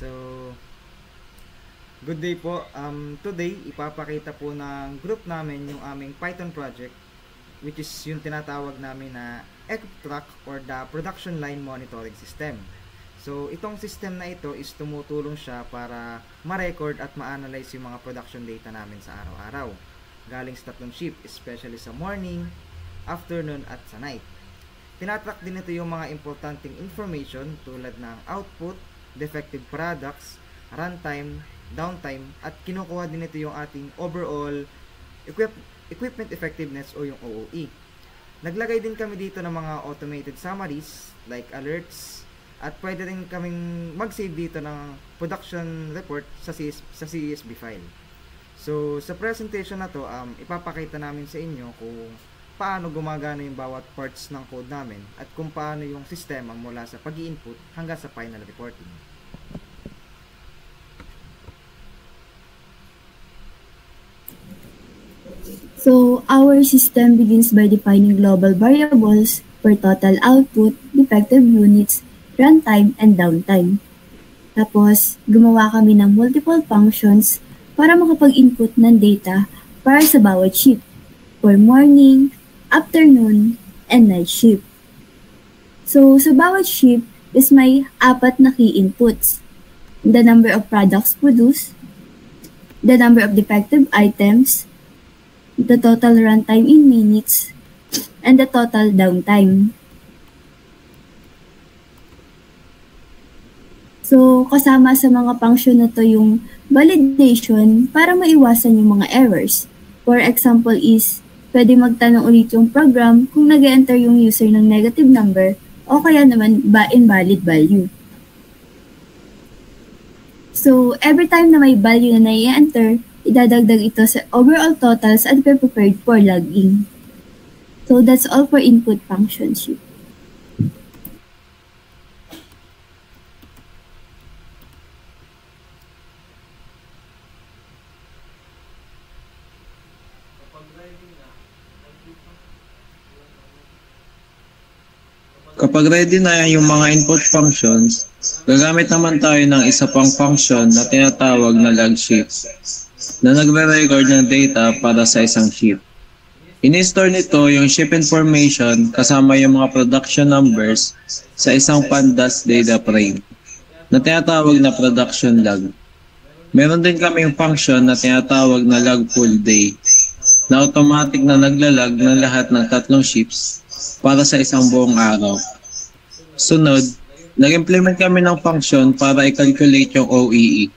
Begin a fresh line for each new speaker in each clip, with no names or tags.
So, good day po. Today, ipapakita po ng group namin yung aming Python project, which is yung tinatawag namin na ECTRAC or the Production Line Monitoring System. So, itong system na ito is tumutulong siya para ma-record at ma-analyze yung mga production data namin sa araw-araw. Galing sa tatlong shift, especially sa morning, afternoon, at sa night. Tinatrack din ito yung mga importanteng information tulad ng output, defective products, runtime, downtime, at kinukuha din ito yung ating overall equipment effectiveness o yung OOE. Naglagay din kami dito ng mga automated summaries like alerts, at pwede rin kaming mag-save dito ng production report sa CSV file. So, sa presentation na to, ipapakita namin sa inyo kung paano gumagana yung bawat parts ng code namin at kung paano yung sistema mula sa pag-i-input hanggang sa final reporting.
So, our system begins by defining global variables for total output, defective units, runtime, and downtime. Tapos, gumawa kami ng multiple functions para makapag-input ng data para sa bawat shift for morning, afternoon, and night shift. So, sa bawat shift is may 4 na key inputs. The number of products produced, the number of defective items, the total runtime in minutes, and the total downtime. So, kasama sa mga function na to yung validation para maiwasan yung mga errors. For example is, pwede magtanong ulit yung program kung nag-enter yung user ng negative number o kaya naman invalid value. So, every time na may value na nai-enter, idadagdag ito sa overall totals at prepared for logging. So, that's all for input function sheet.
Kapag ready na yung mga input functions, gagamit naman tayo ng isa pang function na tinatawag na log shift na nagre-record ng data para sa isang shift. Ini-store nito yung shift information kasama yung mga production numbers sa isang pandas data frame na tinatawag na production log. Meron din kaming function na tinatawag na log full day na automatic na naglalag ng lahat ng tatlong shifts para sa isang buong araw. Sunod, nag-implement kami ng function para i-calculate yung OEE.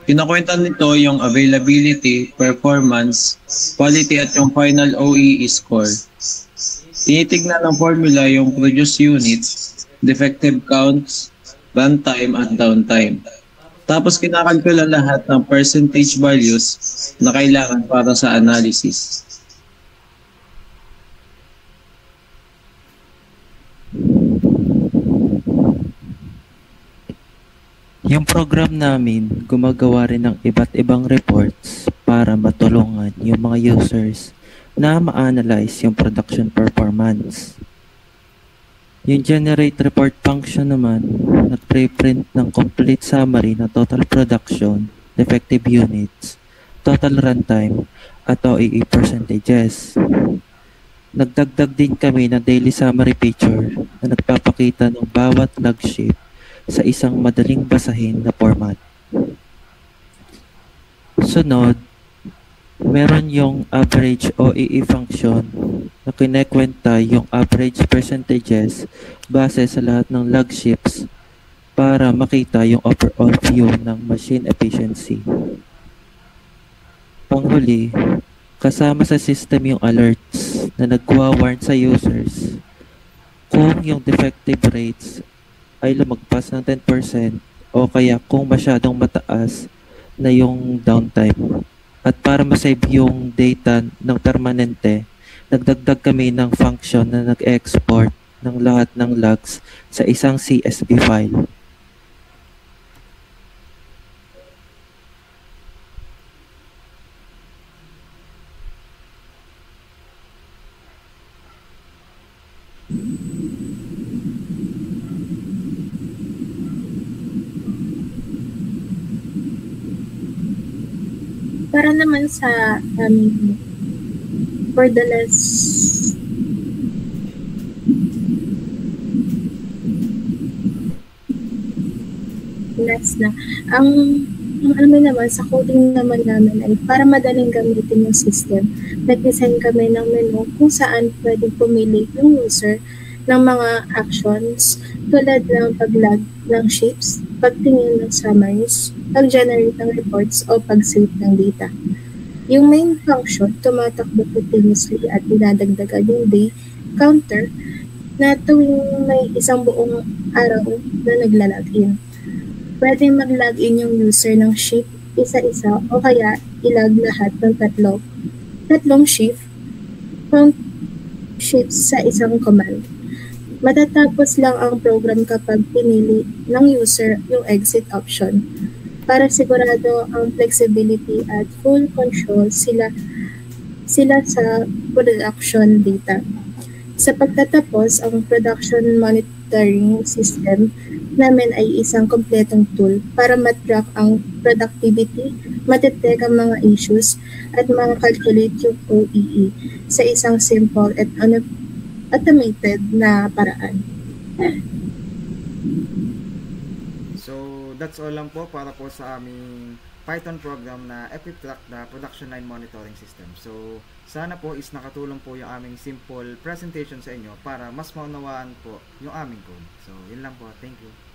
Kinakwenta nito yung availability, performance, quality at yung final OEE score. Tinitignan ng formula yung produced units, defective counts, runtime at downtime. Tapos kinakalkula lahat ng percentage values na kailangan para sa analysis.
Yung program namin gumagawa rin ng iba't ibang reports para matulungan yung mga users na ma-analyze yung production performance. Yung generate report function naman, nag-preprint ng complete summary ng total production, defective units, total runtime, at OEE percentages. Nagdagdag din kami ng daily summary feature na nagpapakita ng bawat log shift sa isang madaling basahin na format. Sunod, meron yung average OEE function na kinekwenta yung average percentages base sa lahat ng log shifts para makita yung overall view ng machine efficiency. Panghuli, kasama sa system yung alerts na nagwa-warn sa users kung yung defective rates ay lumagpas ng 10% o kaya kung masyadong mataas na yung downtime. At para masave yung data ng permanente, nagdagdag kami ng function na nag-export ng lahat ng logs sa isang CSV file.
Para naman sa for the last na, ang ano naman, sa coding naman namin ay para madaling gamitin yung system. Nag-design kami ng menu kung saan pwedeng pumili yung user ng mga actions tulad ng pag-log ng shapes, pagtingin ng summaries, pag-generate ng reports o pag-save ng data. Yung main function, tumatakbo continuously at dinadagdagan yung day counter na tuwing may isang buong araw na nagla-login. Pwede mag-login yung user ng shift isa-isa o kaya ilag lahat ng tatlong shift shifts sa isang command. Matatapos lang ang program kapag pinili ng user yung exit option para sigurado ang flexibility at full control sila sa production data. Sa pagtatapos, ang production monitoring system namin ay isang kompletong tool para matrack ang productivity, madetect ang mga issues, at calculate yung OEE sa isang simple at automated na paraan.
So, that's all lang po para po sa aming Python program na EpipTrack, the production line monitoring system. So, sana po is nakatulong po yung aming simple presentation sa inyo para mas maunawaan po yung aming code. So, yun lang po. Thank you.